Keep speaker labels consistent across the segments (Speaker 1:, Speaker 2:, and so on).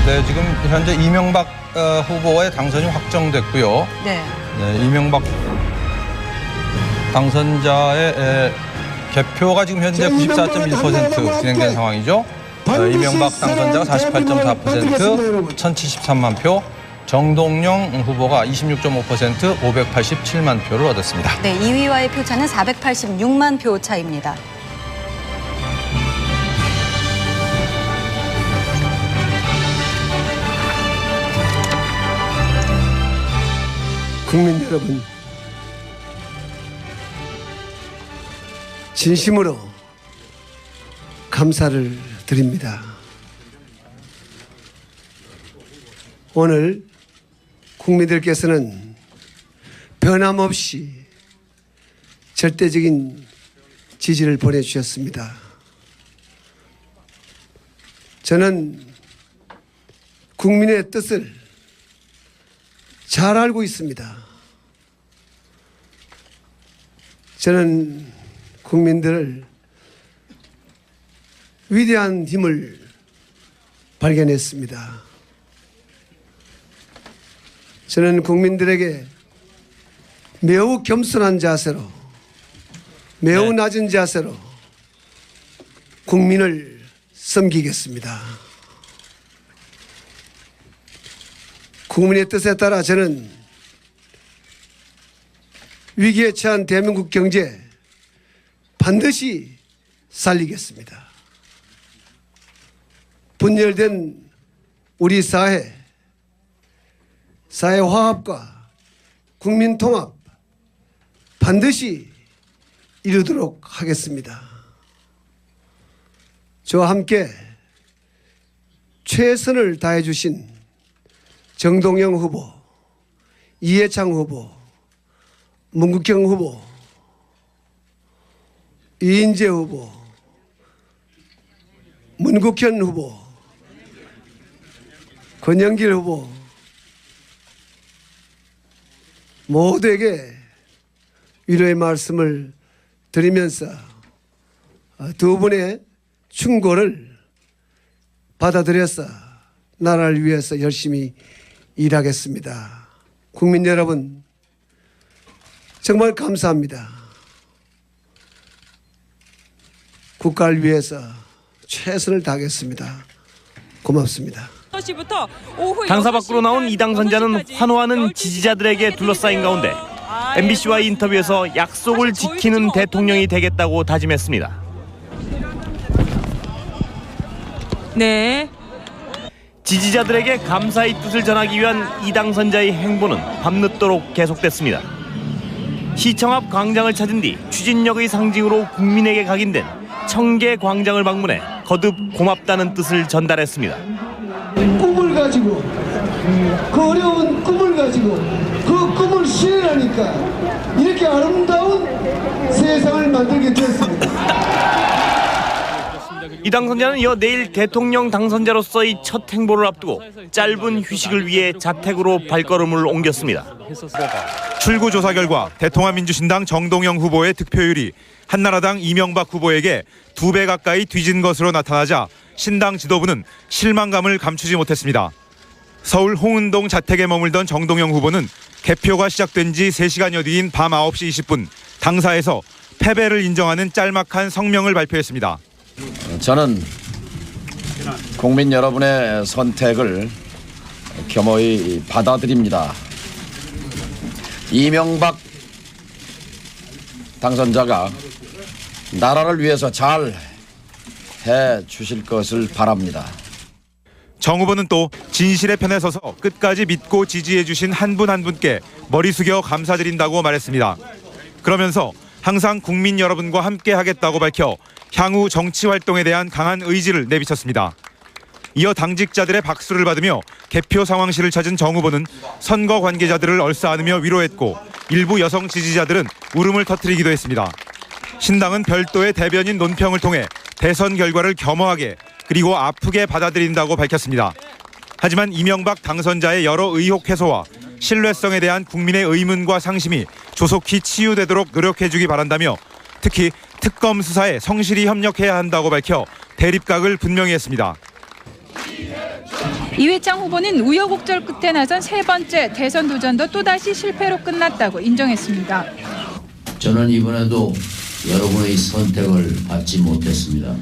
Speaker 1: 네, 지금 현재 이명박 후보의 당선이 확정됐고요.
Speaker 2: 네.
Speaker 1: 네, 이명박 당선자의 개표가 지금 현재 94.1% 진행된 상황이죠. 이명박 당선자가 48.4%, 1073만 표, 정동영 후보가 26.5%, 587만 표를 얻었습니다.
Speaker 2: 네, 2위와의 표차는 486만 표 차입니다.
Speaker 3: 국민 여러분, 진심으로 감사를 드립니다. 오늘 국민들께서는 변함없이 절대적인 지지를 보내주셨습니다. 저는 국민의 뜻을 잘 알고 있습니다. 저는 국민들을 위대한 힘을 발견했습니다. 저는 국민들에게 매우 겸손한 자세로, 매우 낮은 자세로 국민을 섬기겠습니다. 국민의 뜻에 따라 저는 위기에 처한 대한민국 경제 반드시 살리겠습니다. 분열된 우리 사회 화합과 국민 통합 반드시 이루도록 하겠습니다. 저와 함께 최선을 다해 주신 정동영 후보, 이해창 후보, 문국경 후보, 이인재 후보, 문국현 후보, 권영길 후보 모두에게 위로의 말씀을 드리면서 두 분의 충고를 받아들여서 나라를 위해서 열심히 일하겠습니다. 국민 여러분, 정말 감사합니다. 국가를 위해서 최선을 다하겠습니다. 고맙습니다.
Speaker 4: 당사 밖으로 나온 이 당선자는 환호하는 지지자들에게 둘러싸인 가운데 MBC와의 인터뷰에서 약속을 지키는 대통령이 되겠다고 다짐했습니다.
Speaker 5: 네.
Speaker 4: 지지자들에게 감사의 뜻을 전하기 위한 이 당선자의 행보는 밤늦도록 계속됐습니다. 시청 앞 광장을 찾은 뒤 추진력의 상징으로 국민에게 각인된 청계 광장을 방문해 거듭 고맙다는 뜻을 전달했습니다.
Speaker 3: 꿈을 가지고, 그 어려운 꿈을 가지고 그 꿈을 실현하니까 이렇게 아름다운 세상을 만들게 되었습니다.
Speaker 4: 이 당선자는 이어 내일 대통령 당선자로서의 첫 행보를 앞두고 짧은 휴식을 위해 자택으로 발걸음을 옮겼습니다.
Speaker 6: 출구 조사 결과 대통합민주신당 정동영 후보의 득표율이 한나라당 이명박 후보에게 2배 가까이 뒤진 것으로 나타나자 신당 지도부는 실망감을 감추지 못했습니다. 서울 홍은동 자택에 머물던 정동영 후보는 개표가 시작된 지 3시간여 뒤인 밤 9시 20분 당사에서 패배를 인정하는 짤막한 성명을 발표했습니다.
Speaker 7: 저는 국민 여러분의 선택을 겸허히 받아들입니다. 이명박 당선자가 나라를 위해서 잘 해주실 것을 바랍니다.
Speaker 6: 정 후보는 또 진실의 편에 서서 끝까지 믿고 지지해 주신 한 분 한 분께 머리 숙여 감사드린다고 말했습니다. 그러면서 항상 국민 여러분과 함께 하겠다고 밝혀 향후 정치 활동에 대한 강한 의지를 내비쳤습니다. 이어 당직자들의 박수를 받으며 개표 상황실을 찾은 정 후보는 선거 관계자들을 얼싸안으며 위로했고 일부 여성 지지자들은 울음을 터뜨리기도 했습니다. 신당은 별도의 대변인 논평을 통해 대선 결과를 겸허하게 그리고 아프게 받아들인다고 밝혔습니다. 하지만 이명박 당선자의 여러 의혹 해소와 신뢰성에 대한 국민의 의문과 상심이 조속히 치유되도록 노력해주기 바란다며 특히 특검 수사에 성실히 협력해야 한다고 밝혀 대립각을 분명히 했습니다.
Speaker 5: 이회창 후보는 우여곡절 끝에 나선 세 번째 대선 도전도 또다시 실패로 끝났다고 인정했습니다.
Speaker 8: 저는 이번에도 여러분의 선택을 받지 못했습니다.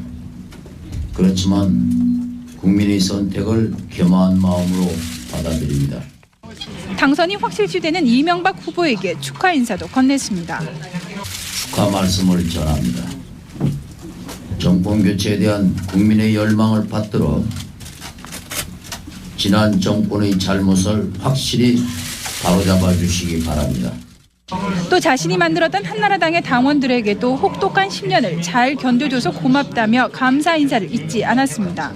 Speaker 8: 그렇지만 국민의 선택을 겸허한 마음으로 받아들입니다.
Speaker 5: 당선이 확실시되는 이명박 후보에게 축하 인사도 건넸습니다.
Speaker 8: 축하 말씀을 전합니다. 정권 교체에 대한 국민의 열망을 받들어 지난 정권의 잘못을 확실히 바로잡아 주시기 바랍니다.
Speaker 5: 또 자신이 만들었던 한나라당의 당원들에게도 혹독한 10년을 잘 견뎌줘서 고맙다며 감사 인사를 잊지 않았습니다.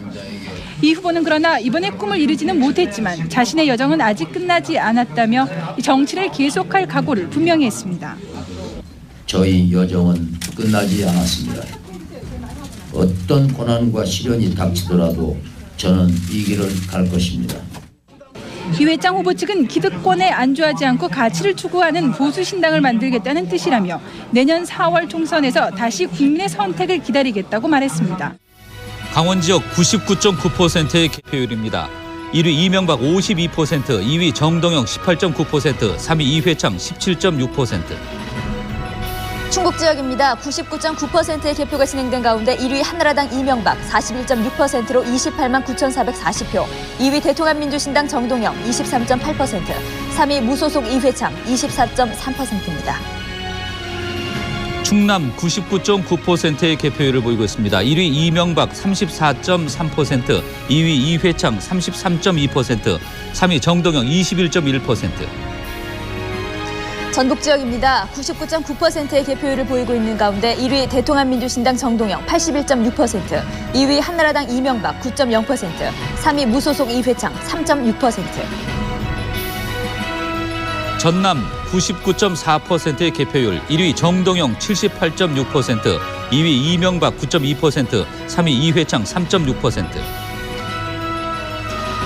Speaker 5: 이 후보는 그러나 이번에 꿈을 이루지는 못했지만 자신의 여정은 아직 끝나지 않았다며 정치를 계속할 각오를 분명히 했습니다.
Speaker 8: 저희 여정은 끝나지 않았습니다. 어떤 고난과 시련이 닥치더라도 저는 이 길을 갈 것입니다.
Speaker 5: 이회창 후보 측은 기득권에 안주하지 않고 가치를 추구하는 보수신당을 만들겠다는 뜻이라며 내년 4월 총선에서 다시 국민의 선택을 기다리겠다고 말했습니다.
Speaker 9: 강원 지역 99.9%의 개표율입니다. 1위 이명박 52%, 2위 정동영 18.9%, 3위 이회창 17.6%.
Speaker 10: 충북 지역입니다. 99.9%의 개표가 진행된 가운데 1위 한나라당 이명박 41.6%로 28만 9,440표, 2위 대통합민주신당 정동영 23.8%, 3위 무소속 이회창 24.3%입니다.
Speaker 9: 충남 99.9%의 개표율을 보이고 있습니다. 1위 이명박 34.3%, 2위 이회창 33.2%, 3위 정동영 21.1%.
Speaker 10: 전북 지역입니다. 99.9%의 개표율을 보이고 있는 가운데 1위 대통합민주신당 정동영 81.6%, 2위 한나라당 이명박 9.0%, 3위 무소속 이회창 3.6%.
Speaker 9: 전남 99.4%의 개표율, 1위 정동영 78.6%, 2위 이명박 9.2%, 3위 이회창 3.6%.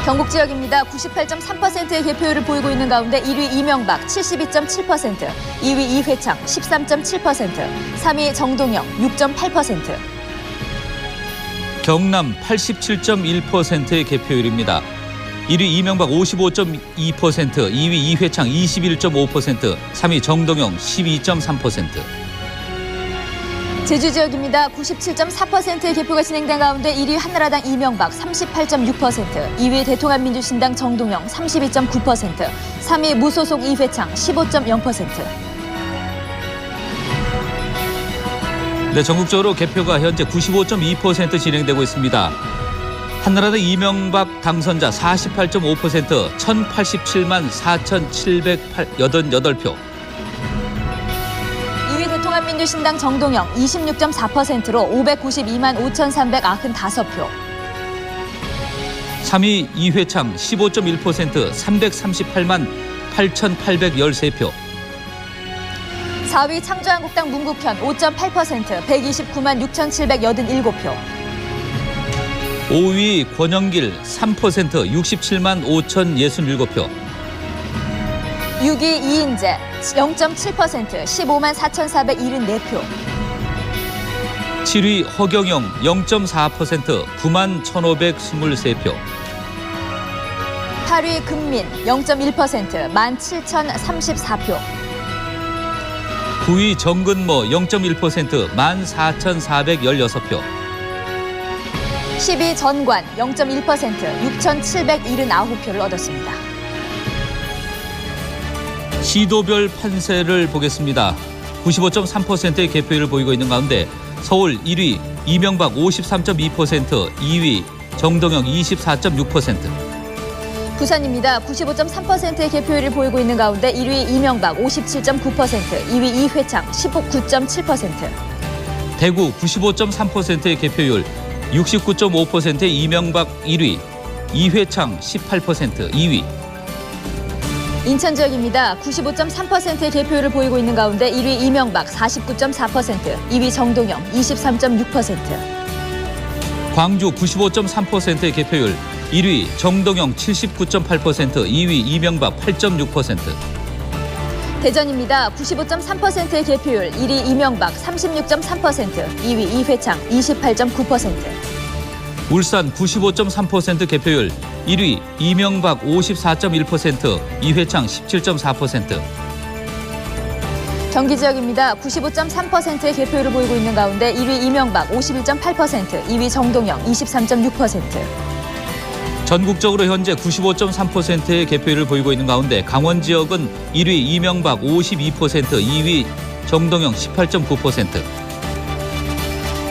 Speaker 10: 경북 지역입니다. 98.3%의 개표율을 보이고 있는 가운데 1위 이명박 72.7%, 2위 이회창 13.7%, 3위 정동영 6.8%.
Speaker 9: 경남 87.1%의 개표율입니다. 1위 이명박 55.2%, 2위 이회창 21.5%, 3위 정동영 12.3%.
Speaker 10: 제주 지역입니다. 97.4%의 개표가 진행된 가운데 1위 한나라당 이명박 38.6%, 2위 대통합민주신당 정동영 32.9%, 3위 무소속 이회창 15.0%.
Speaker 9: 네, 전국적으로 개표가 현재 95.2% 진행되고 있습니다. 한나라당 이명박 당선자 48.5%, 1087만 4,788표.
Speaker 10: 2위 대통합민주신당 정동영 26.4%로 592만 5,395표.
Speaker 9: 3위 이회창 15.1%, 338만 8,813표.
Speaker 10: 4위 창조한국당 문국현 5.8%, 129만 6,787표.
Speaker 9: 5위 권영길 3%, 67만 5,067표.
Speaker 10: 6위 이인재 0.7%, 15만 4,474표.
Speaker 9: 7위 허경영 0.4%, 9만 1,523표.
Speaker 10: 8위 금민 0.1%, 17,034표.
Speaker 9: 9위 정근모 0.1%, 14,416표.
Speaker 10: 10위 전관 0.1%, 6,779표를 얻었습니다.
Speaker 9: 시도별 판세를 보겠습니다. 95.3%의 개표율을 보이고 있는 가운데 서울 1위 이명박 53.2%, 2위 정동영 24.6%.
Speaker 10: 부산입니다. 95.3%의 개표율을 보이고 있는 가운데 1위 이명박 57.9%, 2위 이회창 19.7%.
Speaker 9: 대구 95.3%의 개표율, 69.5%의 이명박 1위, 이회창 18%, 2위.
Speaker 10: 인천 지역입니다. 95.3%의 개표율을 보이고 있는 가운데 1위 이명박 49.4%, 2위 정동영 23.6%.
Speaker 9: 광주 95.3%의 개표율, 1위 정동영 79.8%, 2위 이명박 8.6%.
Speaker 10: 대전입니다. 95.3%의 개표율, 1위 이명박 36.3%, 2위 이회창 28.9%.
Speaker 9: 울산 95.3% 개표율 1위 이명박 54.1%, 이회창 17.4%.
Speaker 10: 경기 지역입니다. 95.3%의 개표율을 보이고 있는 가운데 1위 이명박 51.8%, 2위 정동영 23.6%.
Speaker 9: 전국적으로 현재 95.3%의 개표율을 보이고 있는 가운데 강원 지역은 1위 이명박 52%, 2위 정동영 18.9%.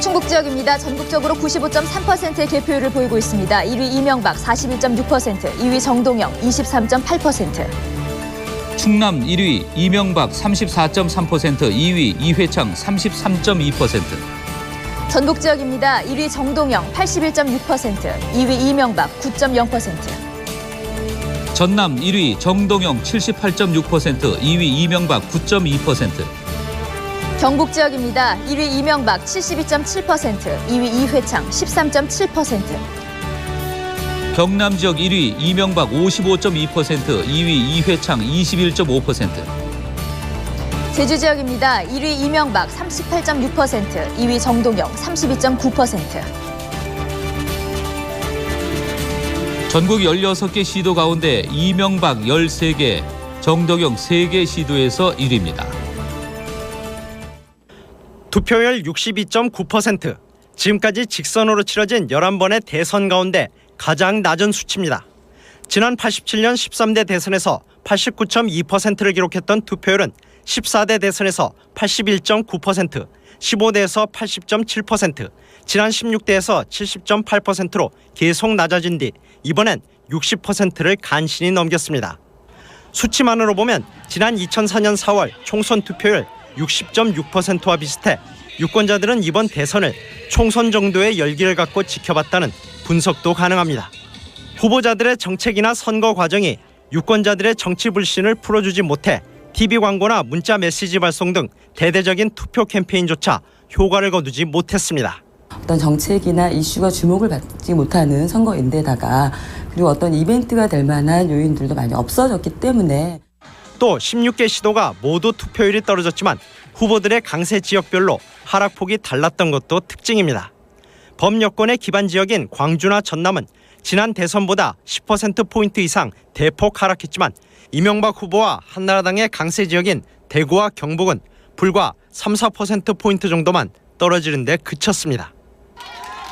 Speaker 10: 충북 지역입니다. 전국적으로 95.3%의 개표율을 보이고 있습니다. 1위 이명박 41.6%, 2위 정동영 23.8%.
Speaker 9: 충남 1위 이명박 34.3%, 2위 이회창 33.2%.
Speaker 10: 전북 지역입니다. 1위 정동영 81.6%, 2위 이명박 9.0%.
Speaker 9: 전남 1위 정동영 78.6%, 2위 이명박 9.2%.
Speaker 10: 경북 지역입니다. 1위 이명박 72.7%, 2위 이회창 13.7%.
Speaker 9: 경남 지역 1위 이명박 55.2%, 2위 이회창 21.5%.
Speaker 10: 제주 지역입니다. 1위 이명박 38.6%, 2위 정동영 32.9%.
Speaker 9: 전국 16개 시도 가운데 이명박 13개, 정동영 3개 시도에서 1위입니다.
Speaker 11: 투표율 62.9%. 지금까지 직선으로 치러진 11번의 대선 가운데 가장 낮은 수치입니다. 지난 87년 13대 대선에서 89.2%를 기록했던 투표율은 14대 대선에서 81.9%, 15대에서 80.7%, 지난 16대에서 70.8%로 계속 낮아진 뒤 이번엔 60%를 간신히 넘겼습니다. 수치만으로 보면 지난 2004년 4월 총선 투표율 60.6%와 비슷해 유권자들은 이번 대선을 총선 정도의 열기를 갖고 지켜봤다는 분석도 가능합니다. 후보자들의 정책이나 선거 과정이 유권자들의 정치 불신을 풀어주지 못해 TV 광고나 문자 메시지 발송 등 대대적인 투표 캠페인조차 효과를 거두지 못했습니다.
Speaker 12: 어떤 정책이나 이슈가 주목을 받지 못하는 선거인데다가 그리고 어떤 이벤트가 될 만한 요인들도 많이 없어졌기 때문에
Speaker 11: 또 16개 시도가 모두 투표율이 떨어졌지만 후보들의 강세 지역별로 하락폭이 달랐던 것도 특징입니다. 범여권의 기반 지역인 광주나 전남은 지난 대선보다 10%포인트 이상 대폭 하락했지만 이명박 후보와 한나라당의 강세 지역인 대구와 경북은 불과 3, 4%포인트 정도만 떨어지는 데 그쳤습니다.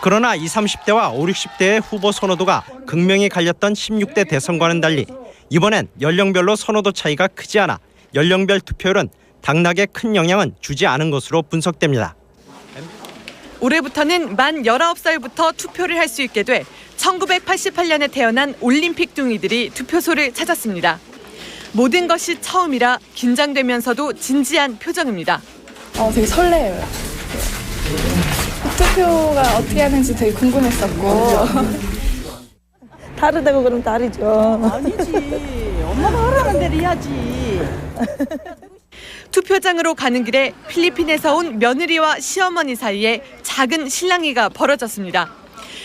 Speaker 11: 그러나 20, 30대와 5, 60대의 후보 선호도가 극명히 갈렸던 16대 대선과는 달리 이번엔 연령별로 선호도 차이가 크지 않아 연령별 투표율은 당락에 큰 영향은 주지 않은 것으로 분석됩니다.
Speaker 13: 올해부터는 만 19살부터 투표를 할 수 있게 돼 1988년에 태어난 올림픽 둥이들이 투표소를 찾았습니다. 모든 것이 처음이라 긴장되면서도 진지한 표정입니다.
Speaker 14: 되게 설레요. 투표가 어떻게 하는지 되게 궁금했었고.
Speaker 15: 다르다고 그러면 다르죠.
Speaker 14: 아니지. 엄마가 하라는 대로 해야지.
Speaker 13: 투표장으로 가는 길에 필리핀에서 온 며느리와 시어머니 사이에 작은 실랑이가 벌어졌습니다.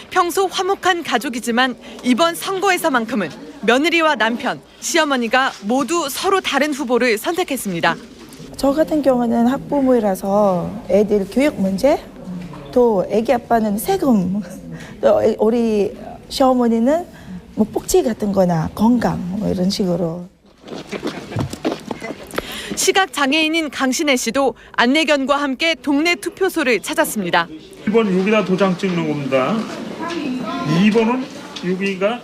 Speaker 13: 평소 화목한 가족이지만 이번 선거에서만큼은 며느리와 남편, 시어머니가 모두 서로 다른 후보를 선택했습니다.
Speaker 15: 저 같은 경우는 학부모이라서 애들 교육 문제, 또 애기 아빠는 세금, 또 우리 시어머니는 뭐 복지 같은 거나 건강 뭐 이런 식으로.
Speaker 13: 시각장애인인 강신혜 씨도 안내견과 함께 동네 투표소를 찾았습니다.
Speaker 16: 1번 여기다 도장 찍는 겁니다. 2번은 여기다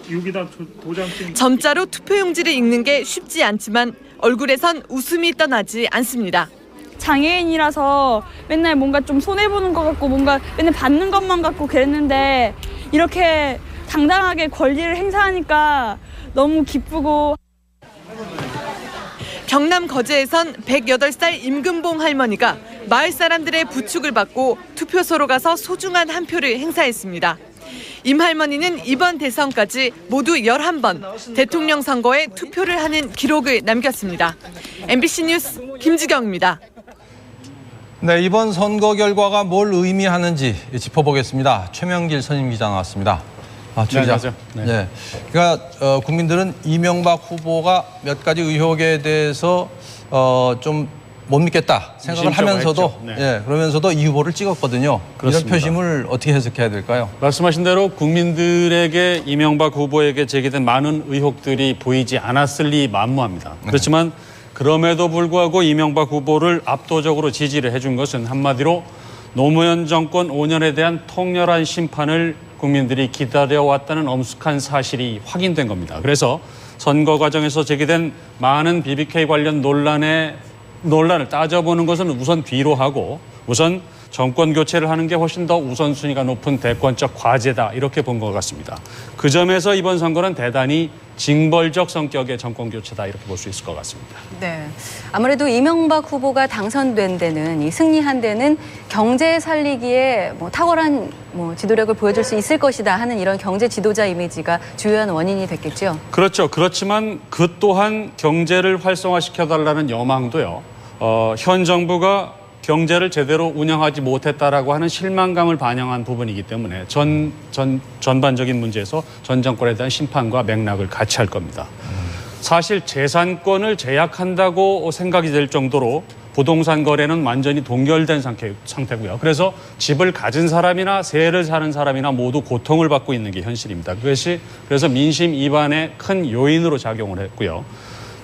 Speaker 16: 도장 찍는.
Speaker 13: 점자로 투표용지를 읽는 게 쉽지 않지만 얼굴에선 웃음이 떠나지 않습니다.
Speaker 17: 장애인이라서 맨날 뭔가 좀 손해보는 것 같고 뭔가 맨날 받는 것만 같고 그랬는데 이렇게 당당하게 권리를 행사하니까 너무 기쁘고.
Speaker 13: 경남 거제에선 108살 임금봉 할머니가 마을 사람들의 부축을 받고 투표소로 가서 소중한 한 표를 행사했습니다. 임 할머니는 이번 대선까지 모두 11번 대통령 선거에 투표를 하는 기록을 남겼습니다. MBC 뉴스 김지경입니다.
Speaker 1: 네, 이번 선거 결과가 뭘 의미하는지 짚어보겠습니다. 최명길 선임기자 나왔습니다. 주기자. 네. 그러니까 국민들은 이명박 후보가 몇 가지 의혹에 대해서 좀 못 믿겠다 생각을 하면서도
Speaker 18: 네.
Speaker 1: 예, 그러면서도 이 후보를 찍었거든요.
Speaker 18: 그렇습니다.
Speaker 1: 이런 표심을 어떻게 해석해야 될까요?
Speaker 18: 말씀하신 대로 국민들에게 이명박 후보에게 제기된 많은 의혹들이 보이지 않았을 리 만무합니다. 그렇지만 그럼에도 불구하고 이명박 후보를 압도적으로 지지를 해준 것은 한마디로 노무현 정권 5년에 대한 통렬한 심판을 국민들이 기다려왔다는 엄숙한 사실이 확인된 겁니다. 그래서 선거 과정에서 제기된 많은 BBK 관련 논란을 따져보는 것은 우선 뒤로 하고 우선 정권 교체를 하는 게 훨씬 더 우선순위가 높은 대권적 과제다 이렇게 본 것 같습니다. 그 점에서 이번 선거는 대단히 징벌적 성격의 정권 교체다 이렇게 볼 수 있을 것 같습니다.
Speaker 2: 네, 아무래도 이명박 후보가 당선된 데는 이 승리한 데는 경제 살리기에 탁월한 지도력을 보여줄 수 있을 것이다 하는 이런 경제 지도자 이미지가 주요한 원인이 됐겠죠.
Speaker 18: 그렇죠. 그렇지만 그 또한 경제를 활성화시켜달라는 여망도요. 현 정부가 경제를 제대로 운영하지 못했다라고 하는 실망감을 반영한 부분이기 때문에 전반적인 문제에서 전 정권에 대한 심판과 맥락을 같이 할 겁니다. 사실 재산권을 제약한다고 생각이 될 정도로 부동산 거래는 완전히 동결된 상태고요. 그래서 집을 가진 사람이나 세를 사는 사람이나 모두 고통을 받고 있는 게 현실입니다. 그래서 민심 이반의 큰 요인으로 작용을 했고요.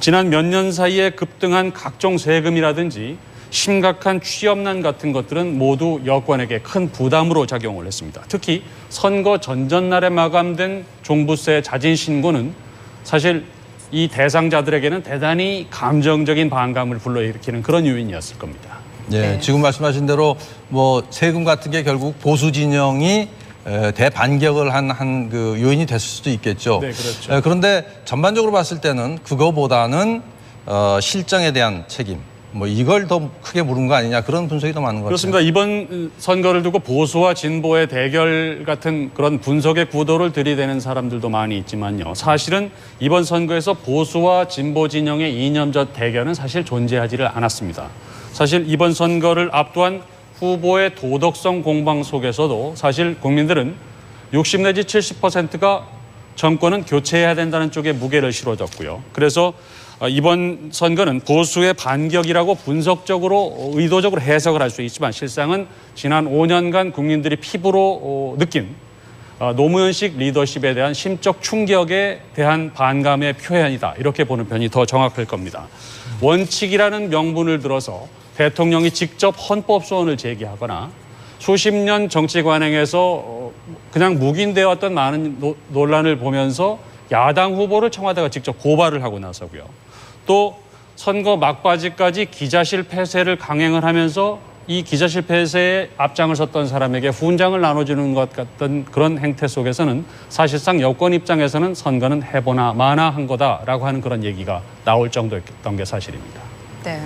Speaker 18: 지난 몇 년 사이에 급등한 각종 세금이라든지 심각한 취업난 같은 것들은 모두 여권에게 큰 부담으로 작용을 했습니다. 특히 선거 전전날에 마감된 종부세 자진 신고는 사실 이 대상자들에게는 대단히 감정적인 반감을 불러일으키는 그런 요인이었을 겁니다.
Speaker 1: 예, 지금 말씀하신 대로 세금 같은 게 결국 보수 진영이 대반격을 한 그 요인이 됐을 수도 있겠죠.
Speaker 18: 네, 그렇죠.
Speaker 1: 그런데 전반적으로 봤을 때는 그거보다는 실정에 대한 책임, 이걸 더 크게 물은 거 아니냐 그런 분석이 더 많은 것 같아요.
Speaker 18: 그렇습니다. 이번 선거를 두고 보수와 진보의 대결 같은 그런 분석의 구도를 들이대는 사람들도 많이 있지만요. 사실은 이번 선거에서 보수와 진보 진영의 이념적 대결은 사실 존재하지를 않았습니다. 사실 이번 선거를 앞두한 후보의 도덕성 공방 속에서도 사실 국민들은 60 내지 70%가 정권은 교체해야 된다는 쪽에 무게를 실어줬고요. 그래서 이번 선거는 보수의 반격이라고 분석적으로 의도적으로 해석을 할 수 있지만 실상은 지난 5년간 국민들이 피부로 느낀 노무현식 리더십에 대한 심적 충격에 대한 반감의 표현이다. 이렇게 보는 편이 더 정확할 겁니다. 원칙이라는 명분을 들어서 대통령이 직접 헌법 소원을 제기하거나 수십 년 정치 관행에서 그냥 묵인되었던 많은 논란을 보면서 야당 후보를 청와대가 직접 고발을 하고 나서고요. 또 선거 막바지까지 기자실 폐쇄를 강행을 하면서 이 기자실 폐쇄에 앞장을 섰던 사람에게 훈장을 나눠주는 것 같던 그런 행태 속에서는 사실상 여권 입장에서는 선거는 해보나 마나 한 거다라고 하는 그런 얘기가 나올 정도였던 게 사실입니다.
Speaker 2: 네.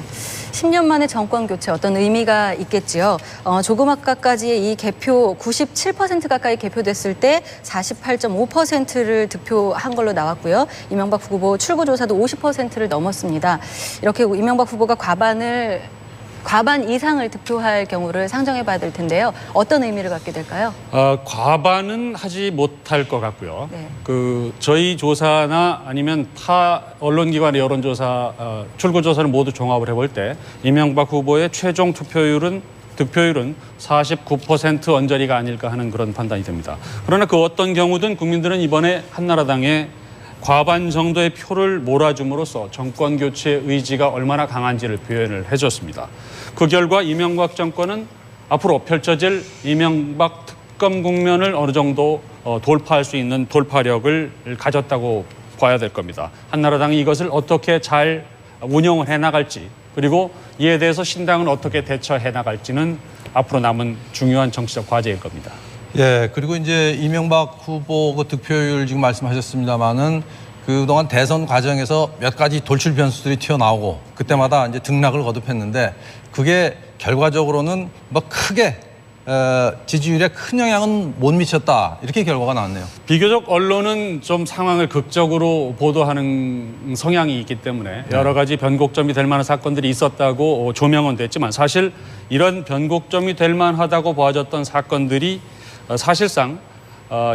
Speaker 2: 10년 만에 정권 교체 어떤 의미가 있겠지요. 조금 아까까지 이 개표 97% 가까이 개표됐을 때 48.5%를 득표한 걸로 나왔고요. 이명박 후보 출구조사도 50%를 넘었습니다. 이렇게 이명박 후보가 과반 이상을 득표할 경우를 상정해 봐야 될 텐데요. 어떤 의미를 갖게 될까요?
Speaker 18: 과반은 하지 못할 것 같고요.
Speaker 2: 네.
Speaker 18: 저희 조사나 아니면 타 언론기관의 여론조사, 출구조사를 모두 종합을 해볼 때 이명박 후보의 최종 득표율은 49% 언저리가 아닐까 하는 그런 판단이 됩니다. 그러나 그 어떤 경우든 국민들은 이번에 한나라당에 과반 정도의 표를 몰아줌으로써 정권 교체 의지가 얼마나 강한지를 표현을 해줬습니다. 그 결과 이명박 정권은 앞으로 펼쳐질 이명박 특검 국면을 어느 정도 돌파할 수 있는 돌파력을 가졌다고 봐야 될 겁니다. 한나라당이 이것을 어떻게 잘 운영을 해나갈지 그리고 이에 대해서 신당은 어떻게 대처해 나갈지는 앞으로 남은 중요한 정치적 과제일 겁니다.
Speaker 1: 예, 그리고 이제 이명박 후보 그 득표율 지금 말씀하셨습니다만은 그동안 대선 과정에서 몇 가지 돌출 변수들이 튀어나오고 그때마다 이제 등락을 거듭했는데 그게 결과적으로는 크게 지지율에 큰 영향은 못 미쳤다 이렇게 결과가 나왔네요.
Speaker 18: 비교적 언론은 좀 상황을 극적으로 보도하는 성향이 있기 때문에 여러 가지 변곡점이 될 만한 사건들이 있었다고 조명은 됐지만 사실 이런 변곡점이 될 만하다고 보아졌던 사건들이 사실상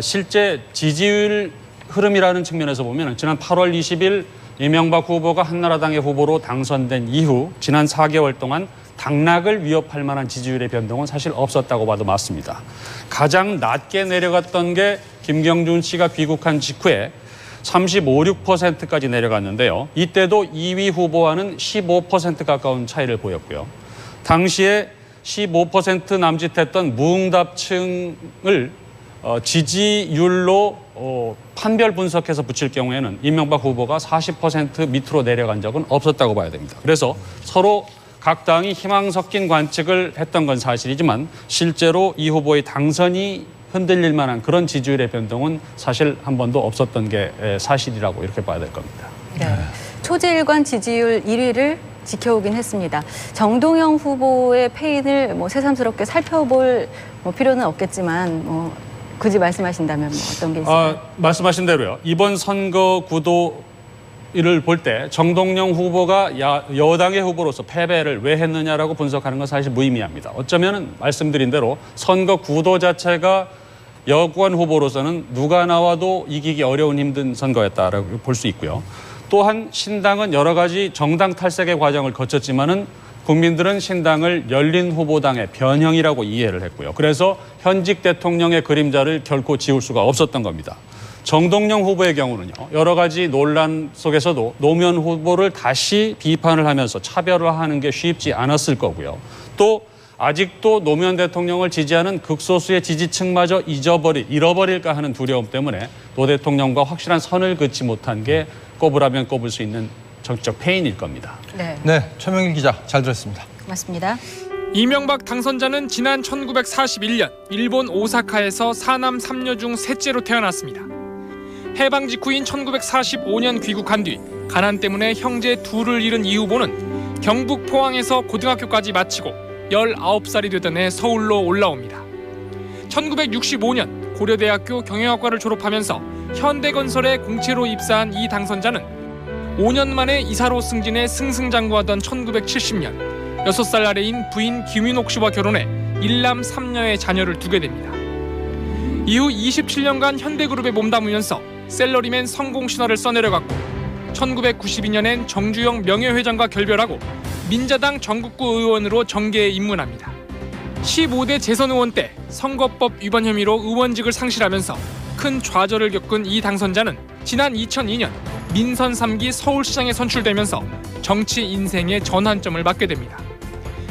Speaker 18: 실제 지지율 흐름이라는 측면에서 보면 지난 8월 20일 이명박 후보가 한나라당의 후보로 당선된 이후 지난 4개월 동안 당락을 위협할 만한 지지율의 변동은 사실 없었다고 봐도 맞습니다. 가장 낮게 내려갔던 게 김경준 씨가 귀국한 직후에 35, 6%까지 내려갔는데요. 이때도 2위 후보와는 15% 가까운 차이를 보였고요. 당시에 15% 남짓했던 무응답층을 지지율로 판별 분석해서 붙일 경우에는 이명박 후보가 40% 밑으로 내려간 적은 없었다고 봐야 됩니다. 그래서 서로 각 당이 희망 섞인 관측을 했던 건 사실이지만 실제로 이 후보의 당선이 흔들릴 만한 그런 지지율의 변동은 사실 한 번도 없었던 게 사실이라고 이렇게 봐야 될 겁니다.
Speaker 2: 네. 초지일관 지지율 1위를 지켜오긴 했습니다. 정동영 후보의 패인을 새삼스럽게 살펴볼 필요는 없겠지만 굳이 말씀하신다면 어떤 게 있을까요?
Speaker 18: 말씀하신 대로요. 이번 선거 구도를 볼 때 정동영 후보가 여당의 후보로서 패배를 왜 했느냐라고 분석하는 건 사실 무의미합니다. 어쩌면 말씀드린 대로 선거 구도 자체가 여권 후보로서는 누가 나와도 이기기 어려운 힘든 선거였다라고 볼 수 있고요. 또한 신당은 여러 가지 정당 탈색의 과정을 거쳤지만은 국민들은 신당을 열린 후보당의 변형이라고 이해를 했고요. 그래서 현직 대통령의 그림자를 결코 지울 수가 없었던 겁니다. 정동영 후보의 경우는요. 여러 가지 논란 속에서도 노무현 후보를 다시 비판을 하면서 차별화하는 게 쉽지 않았을 거고요. 또 아직도 노무현 대통령을 지지하는 극소수의 지지층마저 잃어버릴까 하는 두려움 때문에 노 대통령과 확실한 선을 긋지 못한 게 꼽으라면 꼽을 수 있는 정치적 패인일 겁니다.
Speaker 1: 네, 최명일 기자 잘 들었습니다.
Speaker 2: 고맙습니다.
Speaker 19: 이명박 당선자는 지난 1941년 일본 오사카에서 사남 3녀 중 셋째로 태어났습니다. 해방 직후인 1945년 귀국한 뒤 가난 때문에 형제 둘을 잃은 이 후보는 경북 포항에서 고등학교까지 마치고 19살이 되던 해 서울로 올라옵니다. 1965년 고려대학교 경영학과를 졸업하면서 현대건설에 공채로 입사한 이 당선자는 5년 만에 이사로 승진해 승승장구하던 1970년 6살 아래인 부인 김윤옥 씨와 결혼해 1남 3녀의 자녀를 두게 됩니다. 이후 27년간 현대그룹에 몸담으면서 셀러리맨 성공 신화를 써내려갔고 1992년엔 정주영 명예회장과 결별하고 민자당 전국구 의원으로 정계에 입문합니다. 15대 재선 의원 때 선거법 위반 혐의로 의원직을 상실하면서 큰 좌절을 겪은 이 당선자는 지난 2002년 민선 3기 서울시장에 선출되면서 정치 인생의 전환점을 맞게 됩니다.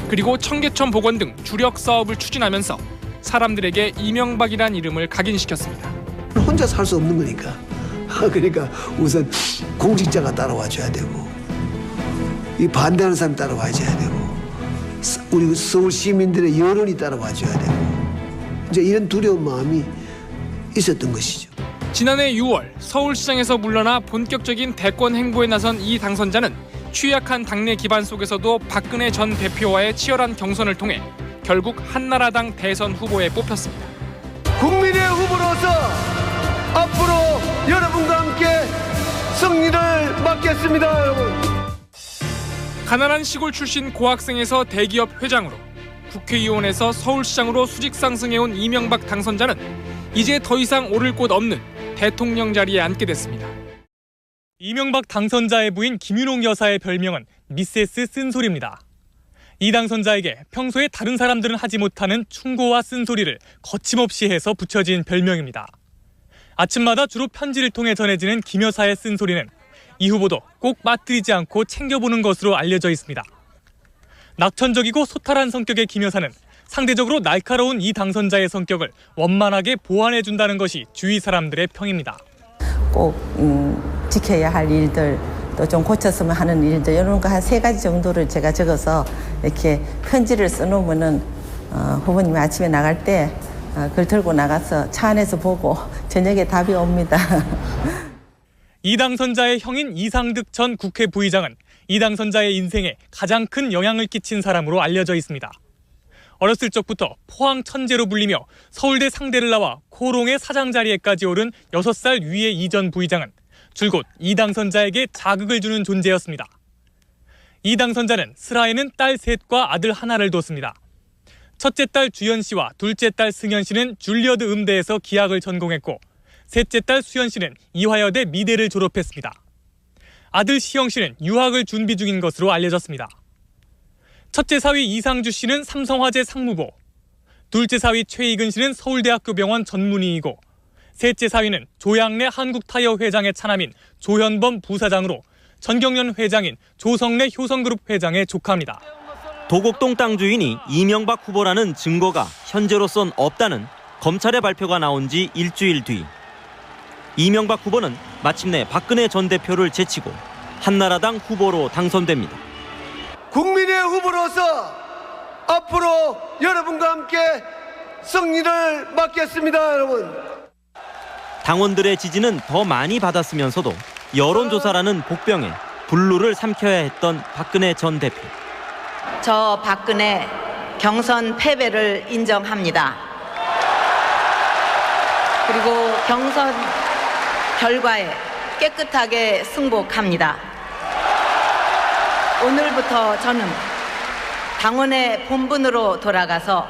Speaker 19: 그리고 청계천 복원 등 주력 사업을 추진하면서 사람들에게 이명박이란 이름을 각인시켰습니다.
Speaker 20: 혼자 살 수 없는 거니까. 그러니까 우선 공직자가 따라와 줘야 되고 이 반대하는 사람이 따라와 줘야 되고 우리 서울 시민들의 여론이 따라와 줘야 되고 이제 이런 두려운 마음이 있었던 것이죠.
Speaker 19: 지난해 6월 서울시장에서 물러나 본격적인 대권 행보에 나선 이 당선자는 취약한 당내 기반 속에서도 박근혜 전 대표와의 치열한 경선을 통해 결국 한나라당 대선 후보에 뽑혔습니다.
Speaker 20: 국민의 후보로서 앞으로 여러분과 함께 승리를 맡겠습니다, 여러분.
Speaker 19: 가난한 시골 출신 고학생에서 대기업 회장으로 국회의원에서 서울시장으로 수직 상승해온 이명박 당선자는 이제 더 이상 오를 곳 없는 대통령 자리에 앉게 됐습니다. 이명박 당선자의 부인 김윤옥 여사의 별명은 미세스 쓴소리입니다. 이 당선자에게 평소에 다른 사람들은 하지 못하는 충고와 쓴소리를 거침없이 해서 붙여진 별명입니다. 아침마다 주로 편지를 통해 전해지는 김 여사의 쓴소리는 이 후보도 꼭 빠뜨리지 않고 챙겨보는 것으로 알려져 있습니다. 낙천적이고 소탈한 성격의 김 여사는 상대적으로 날카로운 이 당선자의 성격을 원만하게 보완해준다는 것이 주위 사람들의 평입니다.
Speaker 21: 꼭 지켜야 할 일들, 또 좀 고쳤으면 하는 일들 이런 거 한 3가지 정도를 제가 적어서 이렇게 편지를 써놓으면은 후보님이 아침에 나갈 때 그걸 들고 나가서 차 안에서 보고 저녁에 답이 옵니다.
Speaker 19: 이 당선자의 형인 이상득 전 국회 부의장은 이 당선자의 인생에 가장 큰 영향을 끼친 사람으로 알려져 있습니다. 어렸을 적부터 포항 천재로 불리며 서울대 상대를 나와 코롱의 사장 자리에까지 오른 6살 위의 이 전 부의장은 줄곧 이 당선자에게 자극을 주는 존재였습니다. 이 당선자는 슬하에는 딸 셋과 아들 하나를 뒀습니다. 첫째 딸 주연 씨와 둘째 딸 승연 씨는 줄리어드 음대에서 기악을 전공했고 셋째 딸 수연 씨는 이화여대 미대를 졸업했습니다.
Speaker 3: 아들 시영 씨는 유학을 준비 중인 것으로 알려졌습니다. 첫째 사위 이상주 씨는 삼성화재 상무보, 둘째 사위 최익은 씨는 서울대학교 병원 전문의이고 셋째 사위는 조양래 한국타이어 회장의 차남인 조현범 부사장으로 전경련 회장인 조성래 효성그룹 회장의 조카입니다.
Speaker 4: 도곡동 땅 주인이 이명박 후보라는 증거가 현재로선 없다는 검찰의 발표가 나온 지 일주일 뒤 이명박 후보는 마침내 박근혜 전 대표를 제치고 한나라당 후보로 당선됩니다.
Speaker 20: 국민의 후보로서 앞으로 여러분과 함께 승리를 맡겠습니다, 여러분.
Speaker 4: 당원들의 지지는 더 많이 받았으면서도 여론조사라는 복병에 불루를 삼켜야 했던 박근혜 전 대표.
Speaker 21: 저 박근혜 경선 패배를 인정합니다. 그리고 경선 결과에 깨끗하게 승복합니다. 오늘부터 저는 당원의 본분으로 돌아가서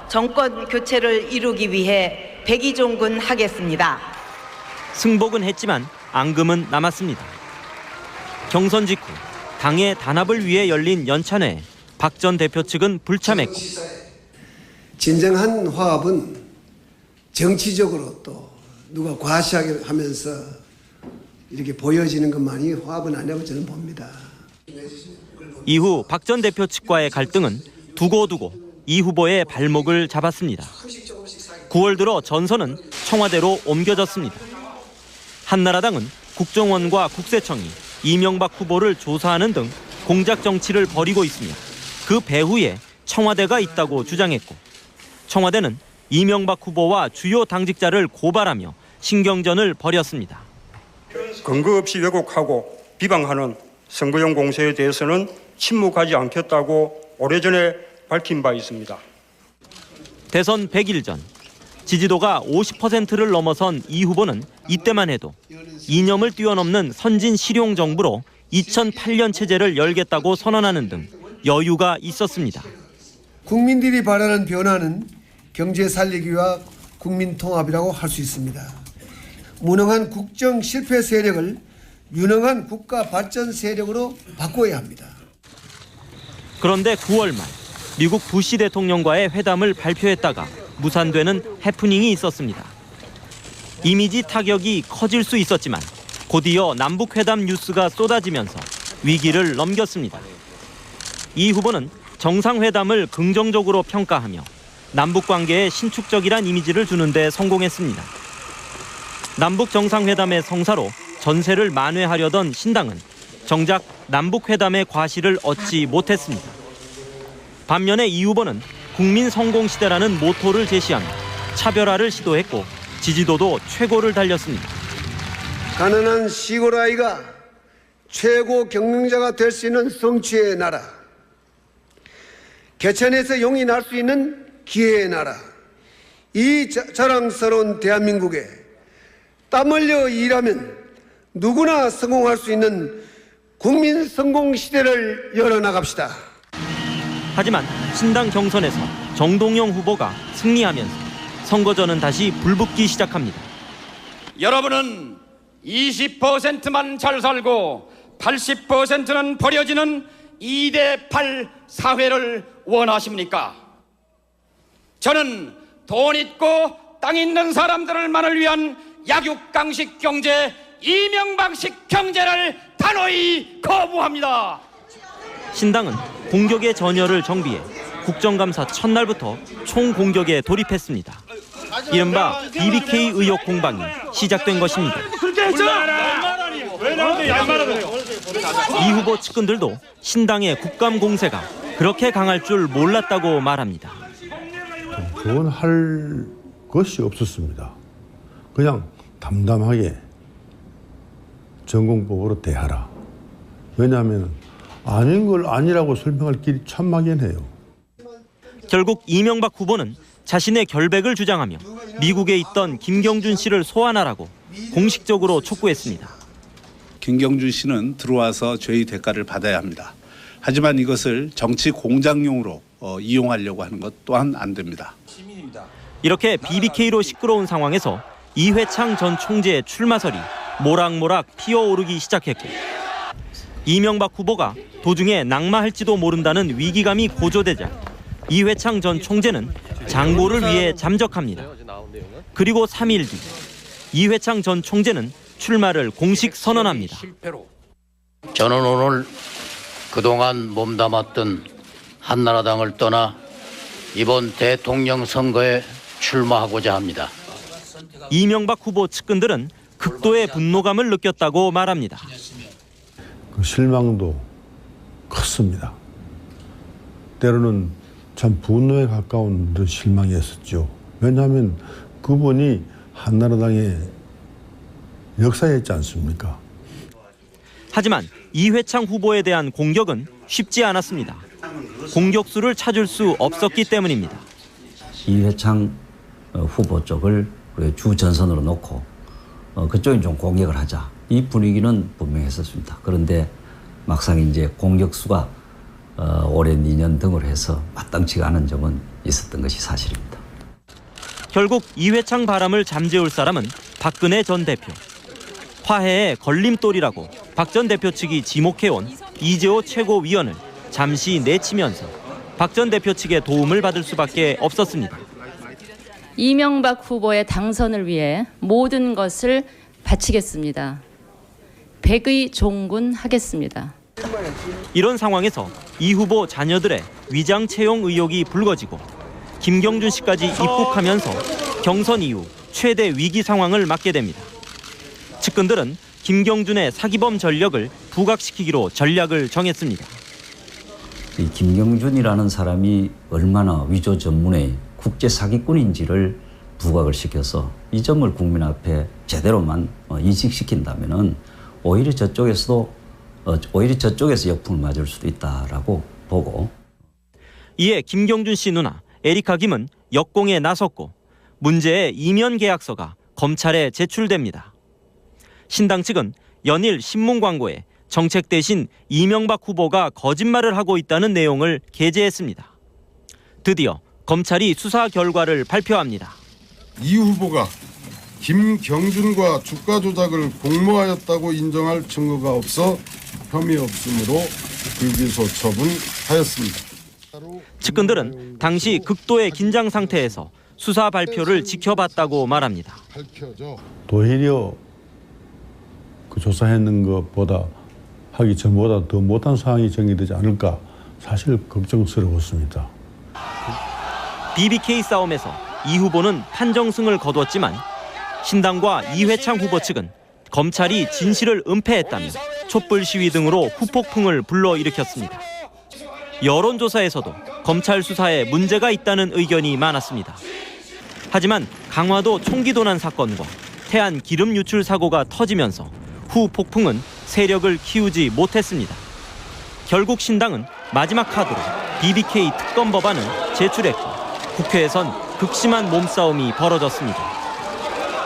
Speaker 21: 정권 교체를 이루기 위해 백의종군하겠습니다.
Speaker 4: 승복은 했지만 앙금은 남았습니다. 경선 직후 당의 단합을 위해 열린 연찬회에 박 전 대표 측은 불참했고
Speaker 20: 진정한 화합은 정치적으로 또 누가 과시하게 하면서 이렇게 보여지는 것만이 화합은 아니라고 저는 봅니다.
Speaker 4: 이후 박 전 대표 측과의 갈등은 두고두고 이 후보의 발목을 잡았습니다. 9월 들어 전선은 청와대로 옮겨졌습니다. 한나라당은 국정원과 국세청이 이명박 후보를 조사하는 등 공작 정치를 벌이고 있으며 그 배후에 청와대가 있다고 주장했고 청와대는 이명박 후보와 주요 당직자를 고발하며 신경전을 벌였습니다.
Speaker 22: 근거 없이 왜곡하고 비방하는 선거용 공세에 대해서는 침묵하지 않겠다고 오래전에 밝힌 바 있습니다.
Speaker 4: 대선 100일 전 지지도가 50%를 넘어선 이 후보는 이때만 해도 이념을 뛰어넘는 선진 실용 정부로 2008년 체제를 열겠다고 선언하는 등 여유가 있었습니다.
Speaker 20: 국민들이 바라는 변화는 경제 살리기와 국민 통합이라고 할 수 있습니다. 무능한 국정 실패 세력을 유능한 국가 발전 세력으로 바꿔야 합니다.
Speaker 4: 그런데 9월 말 미국 부시 대통령과의 회담을 발표했다가 무산되는 해프닝이 있었습니다. 이미지 타격이 커질 수 있었지만 곧이어 남북회담 뉴스가 쏟아지면서 위기를 넘겼습니다. 이 후보는 정상회담을 긍정적으로 평가하며 남북관계에 신축적이란 이미지를 주는 데 성공했습니다. 남북 정상회담의 성사로 전세를 만회하려던 신당은 정작 남북회담의 과실을 얻지 못했습니다. 반면에 이 후보는 국민 성공 시대라는 모토를 제시하며 차별화를 시도했고 지지도도 최고를 달렸습니다.
Speaker 20: 가난한 시골 아이가 최고 경영자가 될 수 있는 성취의 나라, 개천에서 용이 날 수 있는 기회의 나라, 이 자랑스러운 대한민국에 땀 흘려 일하면 누구나 성공할 수 있는 국민 성공 시대를 열어나갑시다.
Speaker 4: 하지만 신당 경선에서 정동영 후보가 승리하면서 선거전은 다시 불붙기 시작합니다.
Speaker 23: 여러분은 20%만 잘 살고 80%는 버려지는 2대8 사회를 원하십니까? 저는 돈 있고 땅 있는 사람들만을 위한 약육강식 경제, 이명박식 경제를 단호히 거부합니다.
Speaker 4: 신당은 공격의 전열을 정비해 국정감사 첫날부터 총공격에 돌입했습니다. 이른바 BBK 의혹 공방이 시작된 것입니다. 이 후보 측근들도 신당의 국감 공세가 그렇게 강할 줄 몰랐다고 말합니다.
Speaker 24: 그건 할 것이 없었습니다. 그냥 담담하게 전공법으로 대하라. 왜냐하면 아닌 걸 아니라고 설명할 길이 참 막연해요.
Speaker 4: 결국 이명박 후보는 자신의 결백을 주장하며 미국에 있던 김경준 씨를 소환하라고 공식적으로 촉구했습니다.
Speaker 25: 김경준 씨는 들어와서 죄의 대가를 받아야 합니다. 하지만 이것을 정치 공작용으로 이용하려고 하는 것 또한 안 됩니다.
Speaker 4: 이렇게 BBK로 시끄러운 상황에서 이회창 전 총재의 출마설이 모락모락 피어오르기 시작했고
Speaker 5: 이명박 후보가 도중에 낙마할지도 모른다는 위기감이 고조되자 이회창 전 총재는 장고를 위해 잠적합니다. 그리고 3일 뒤 이회창 전 총재는 출마를 공식 선언합니다.
Speaker 6: 저는 오늘 그동안 몸담았던 한나라당을 떠나 이번 대통령 선거에 출마하고자 합니다.
Speaker 5: 이명박 후보 측근들은 극도의 분노감을 느꼈다고 말합니다.
Speaker 24: 그 실망도 컸습니다. 때로는 참 분노에 가까운 그런 실망이었었죠. 왜냐하면 그분이 한나라당의 역사였지 않습니까?
Speaker 5: 하지만 이회창 후보에 대한 공격은 쉽지 않았습니다. 공격수를 찾을 수 없었기 때문입니다.
Speaker 7: 이회창 후보 쪽을 주 전선으로 놓고 그쪽이 좀 공격을 하자. 이 분위기는 분명했었습니다. 그런데 막상 이제 공격수가 오랜 2년 등을 해서 마땅치가 않은 점은 있었던 것이 사실입니다.
Speaker 5: 결국 이회창 바람을 잠재울 사람은 박근혜 전 대표. 화해의 걸림돌이라고 박 전 대표 측이 지목해온 이재호 최고위원을 잠시 내치면서 박 전 대표 측의 도움을 받을 수밖에 없었습니다.
Speaker 8: 이명박 후보의 당선을 위해 모든 것을 바치겠습니다. 백의 종군하겠습니다.
Speaker 5: 이런 상황에서 이 후보 자녀들의 위장 채용 의혹이 불거지고 김경준 씨까지 입국하면서 경선 이후 최대 위기 상황을 맞게 됩니다. 측근들은 김경준의 사기범 전력을 부각시키기로 전략을 정했습니다.
Speaker 7: 이 김경준이라는 사람이 얼마나 위조 전문의 국제 사기꾼인지를 부각을 시켜서 이 점을 국민 앞에 제대로만 인식시킨다면은 오히려 저쪽에서 역풍을 맞을 수도 있다라고 보고.
Speaker 5: 이에 김경준 씨 누나 에리카 김은 역공에 나섰고 문제의 이면 계약서가 검찰에 제출됩니다. 신당 측은 연일 신문 광고에 정책 대신 이명박 후보가 거짓말을 하고 있다는 내용을 게재했습니다. 드디어 검찰이 수사 결과를 발표합니다.
Speaker 10: 이 후보가 김경준과 주가 조작을 공모하였다고 인정할 증거가 없어 혐의 없음으로 불기소 처분하였습니다.
Speaker 5: 측근들은 당시 극도의 긴장 상태에서 수사 발표를 지켜봤다고 말합니다.
Speaker 24: 오히려 그 조사했는 것보다 하기 전보다 더 못한 상황이 전개되지 않을까 사실 걱정스러웠습니다.
Speaker 5: BBK 싸움에서 이 후보는 판정승을 거두었지만 신당과 이회창 후보 측은 검찰이 진실을 은폐했다며 촛불 시위 등으로 후폭풍을 불러일으켰습니다. 여론조사에서도 검찰 수사에 문제가 있다는 의견이 많았습니다. 하지만 강화도 총기 도난 사건과 태안 기름 유출 사고가 터지면서 후 폭풍은 세력을 키우지 못했습니다. 결국 신당은 마지막 카드로 BBK 특검 법안을 제출했고 국회에선 극심한 몸싸움이 벌어졌습니다.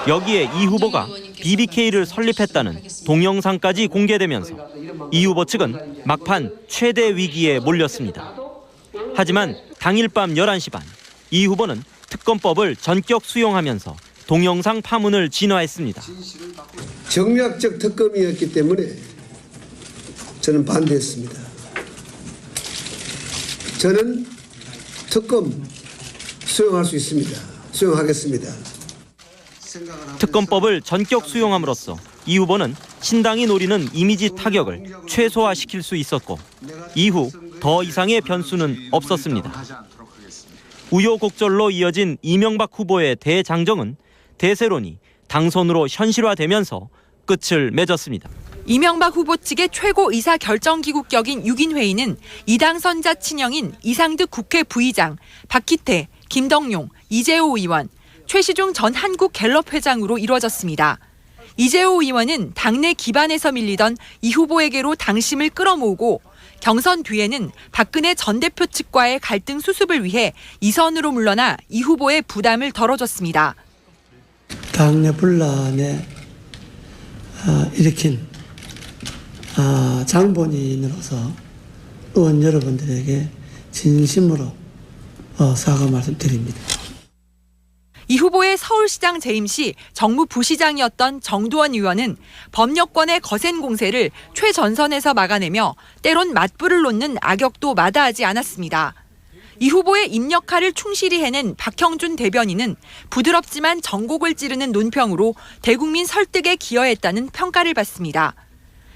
Speaker 5: 여기에 이 후보가 BBK를 설립했다는 동영상까지 공개되면서 이 후보 측은 막판 최대 위기에 몰렸습니다. 하지만 당일 밤 11시 반 이 후보는 특검법을 전격 수용하면서 동영상 파문을 진화했습니다.
Speaker 20: 정략적 특검이었기 때문에 저는 반대했습니다. 저는 특검 수용할 수 있습니다. 수용하겠습니다.
Speaker 5: 특검법을 전격 수용함으로써 이 후보는 신당이 노리는 이미지 타격을 최소화시킬 수 있었고 이후 더 이상의 변수는 없었습니다. 우여곡절로 이어진 이명박 후보의 대장정은 대세론이 당선으로 현실화되면서 끝을 맺었습니다.
Speaker 13: 이명박 후보 측의 최고 의사 결정기구격인 6인 회의는 이당선자 친형인 이상득 국회 부의장, 박희태, 김덕용, 이재호 의원, 최시중 전 한국갤럽 회장으로 이루어졌습니다. 이재호 의원은 당내 기반에서 밀리던 이 후보에게로 당심을 끌어모으고 경선 뒤에는 박근혜 전 대표 측과의 갈등 수습을 위해 이선으로 물러나 이 후보의 부담을 덜어줬습니다.
Speaker 26: 당내 분란에 일으킨 장본인으로서 의원 여러분들에게 진심으로 사과 말씀드립니다.
Speaker 13: 이 후보의 서울시장 재임 시 정무 부시장이었던 정두원 의원은 법여권의 거센 공세를 최전선에서 막아내며 때론 맞불을 놓는 악역도 마다하지 않았습니다. 이 후보의 입 역할을 충실히 해낸 박형준 대변인은 부드럽지만 전곡을 찌르는 논평으로 대국민 설득에 기여했다는 평가를 받습니다.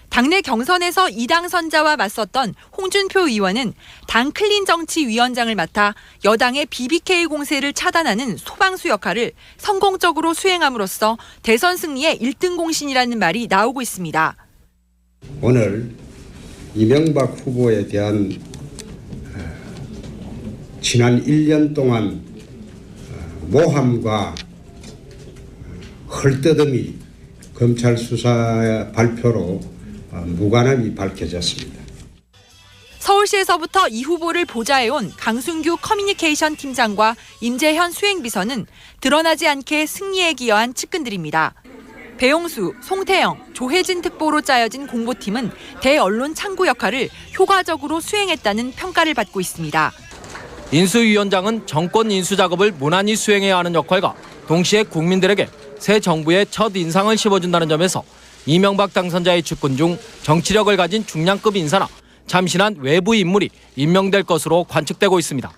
Speaker 13: 당내 경선에서 이 당선자와 맞섰던 홍준표 의원은 당 클린정치위원장을 맡아 여당의 BBK 공세를 차단하는 소방수 역할을 성공적으로 수행함으로써 대선 승리의 1등 공신이라는 말이 나오고 있습니다.
Speaker 9: 오늘 이명박 후보에 대한 지난 1년 동안 모함과 헐뜯음이 검찰 수사 발표로 무관함이 밝혀졌습니다.
Speaker 13: 서울시에서부터 이 후보를 보좌해온 강순규 커뮤니케이션 팀장과 임재현 수행비서는 드러나지 않게 승리에 기여한 측근들입니다. 배용수, 송태영, 조혜진 특보로 짜여진 공보팀은 대언론 창구 역할을 효과적으로 수행했다는 평가를 받고 있습니다.
Speaker 11: 인수위원장은 정권 인수 작업을 무난히 수행해야 하는 역할과 동시에 국민들에게 새 정부의 첫 인상을 씹어준다는 점에서 이명박 당선자의 측근 중 정치력을 가진 중량급 인사나 참신한 외부 인물이 임명될 것으로 관측되고 있습니다.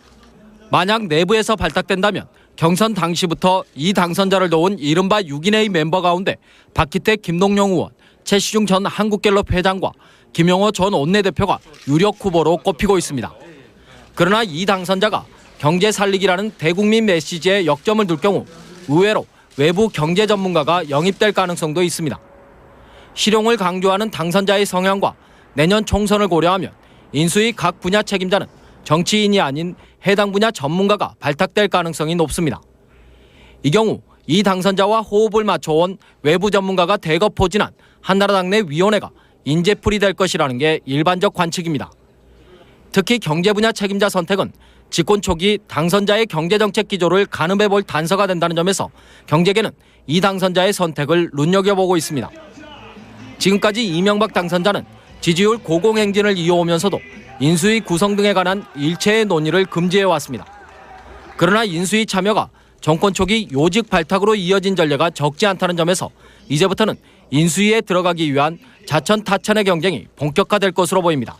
Speaker 11: 만약 내부에서 발탁된다면 경선 당시부터 이 당선자를 도운 이른바 6인의 멤버 가운데 박희택, 김동영 의원, 최시중 전 한국갤럽 회장과 김영호 전 원내대표가 유력 후보로 꼽히고 있습니다. 그러나 이 당선자가 경제 살리기라는 대국민 메시지에 역점을 둘 경우 의외로 외부 경제 전문가가 영입될 가능성도 있습니다. 실용을 강조하는 당선자의 성향과 내년 총선을 고려하면 인수위 각 분야 책임자는 정치인이 아닌 해당 분야 전문가가 발탁될 가능성이 높습니다. 이 경우 이 당선자와 호흡을 맞춰온 외부 전문가가 대거 포진한 한나라당 내 위원회가 인재풀이 될 것이라는 게 일반적 관측입니다. 특히 경제 분야 책임자 선택은 집권 초기 당선자의 경제정책 기조를 가늠해 볼 단서가 된다는 점에서 경제계는 이 당선자의 선택을 눈여겨보고 있습니다. 지금까지 이명박 당선자는 지지율 고공행진을 이어오면서도 인수위 구성 등에 관한 일체의 논의를 금지해왔습니다. 그러나 인수위 참여가 정권 초기 요직 발탁으로 이어진 전례가 적지 않다는 점에서 이제부터는 인수위에 들어가기 위한 자천타천의 경쟁이 본격화될 것으로 보입니다.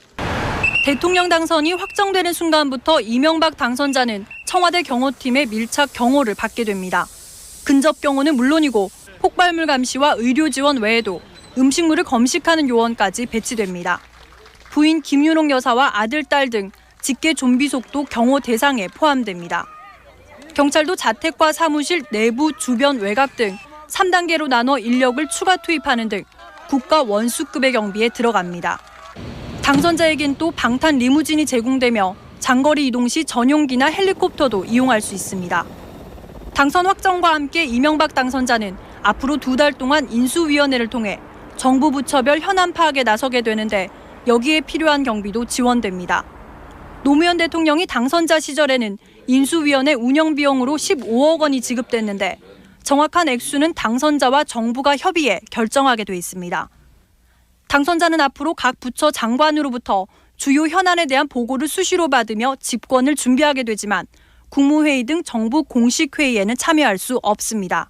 Speaker 12: 대통령 당선이 확정되는 순간부터 이명박 당선자는 청와대 경호팀의 밀착 경호를 받게 됩니다. 근접 경호는 물론이고 폭발물 감시와 의료 지원 외에도 음식물을 검식하는 요원까지 배치됩니다. 부인 김윤옥 여사와 아들, 딸 등 직계 좀비속도 경호 대상에 포함됩니다. 경찰도 자택과 사무실, 내부, 주변, 외곽 등 3단계로 나눠 인력을 추가 투입하는 등 국가 원수급의 경비에 들어갑니다. 당선자에겐 또 방탄 리무진이 제공되며 장거리 이동 시 전용기나 헬리콥터도 이용할 수 있습니다. 당선 확정과 함께 이명박 당선자는 앞으로 2달 동안 인수위원회를 통해 정부 부처별 현안 파악에 나서게 되는데 여기에 필요한 경비도 지원됩니다. 노무현 대통령이 당선자 시절에는 인수위원회 운영 비용으로 15억 원이 지급됐는데 정확한 액수는 당선자와 정부가 협의해 결정하게 돼 있습니다. 당선자는 앞으로 각 부처 장관으로부터 주요 현안에 대한 보고를 수시로 받으며 집권을 준비하게 되지만 국무회의 등 정부 공식 회의에는 참여할 수 없습니다.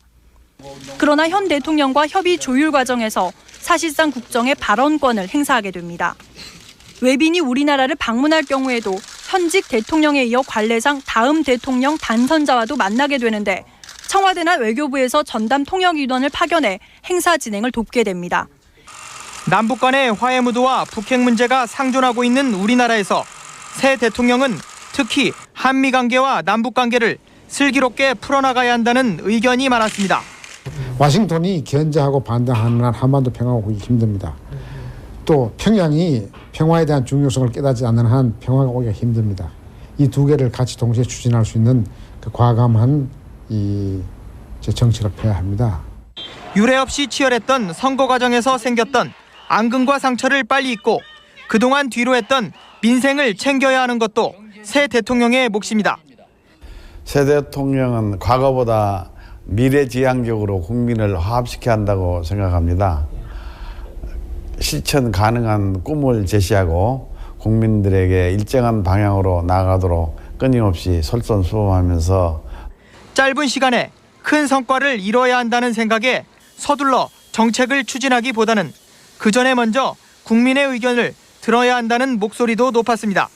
Speaker 12: 그러나 현 대통령과 협의 조율 과정에서 사실상 국정의 발언권을 행사하게 됩니다. 외빈이 우리나라를 방문할 경우에도 현직 대통령에 이어 관례상 다음 대통령 당선자와도 만나게 되는데 청와대나 외교부에서 전담 통역인원을 파견해 행사 진행을 돕게 됩니다.
Speaker 3: 남북 간의 화해 무드와 북핵 문제가 상존하고 있는 우리나라에서 새 대통령은 특히 한미 관계와 남북 관계를 슬기롭게 풀어나가야 한다는 의견이 많았습니다.
Speaker 14: 와싱턴이 견제하고 반대하는 한 한반도 평화가 오기 힘듭니다. 또 평양이 평화에 대한 중요성을 깨닫지 않는 한 평화가 오기가 힘듭니다. 이 두 개를 같이 동시에 추진할 수 있는 그 과감한 정치를 펴야 합니다.
Speaker 3: 유례 없이 치열했던 선거 과정에서 생겼던 앙금과 상처를 빨리 잊고 그동안 뒤로 했던 민생을 챙겨야 하는 것도 새 대통령의 몫입니다.
Speaker 15: 새 대통령은 과거보다 미래지향적으로 국민을 화합시켜야 한다고 생각합니다. 실천 가능한 꿈을 제시하고 국민들에게 일정한 방향으로 나아가도록 끊임없이 솔선수범하면서
Speaker 3: 짧은 시간에
Speaker 1: 큰 성과를 이뤄야 한다는 생각에 서둘러 정책을 추진하기보다는 그 전에 먼저 국민의 의견을 들어야 한다는 목소리도 높았습니다.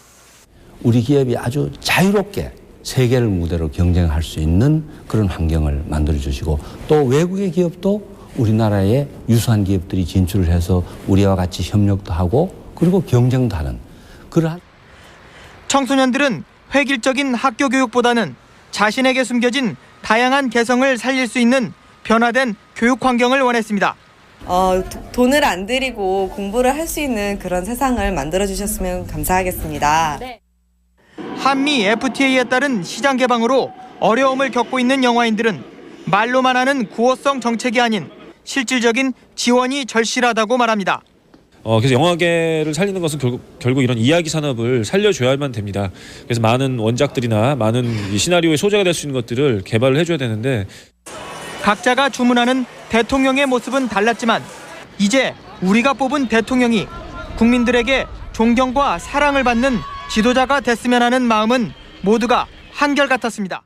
Speaker 7: 우리 기업이 아주 자유롭게 세계를 무대로 경쟁할 수 있는 그런 환경을 만들어주시고 또 외국의 기업도 우리나라에 유수한 기업들이 진출을 해서 우리와 같이 협력도 하고 그리고 경쟁도 하는 그러한
Speaker 1: 청소년들은 획일적인 학교 교육보다는 자신에게 숨겨진 다양한 개성을 살릴 수 있는 변화된 교육 환경을 원했습니다.
Speaker 2: 돈을 안 들이고 공부를 할 수 있는 그런 세상을 만들어주셨으면 감사하겠습니다.
Speaker 1: 네. 한미 FTA에 따른 시장 개방으로 어려움을 겪고 있는 영화인들은 말로만 하는 구호성 정책이 아닌 실질적인 지원이 절실하다고 말합니다.
Speaker 16: 그래서 영화계를 살리는 것은 결국 이런 이야기 산업을 살려줘야만 됩니다. 그래서 많은 원작들이나 많은 이 시나리오의 소재가 될 수 있는 것들을 개발을 해줘야 되는데
Speaker 1: 각자가 주문하는 대통령의 모습은 달랐지만 이제 우리가 뽑은 대통령이 국민들에게 존경과 사랑을 받는 지도자가 됐으면 하는 마음은 모두가 한결같았습니다.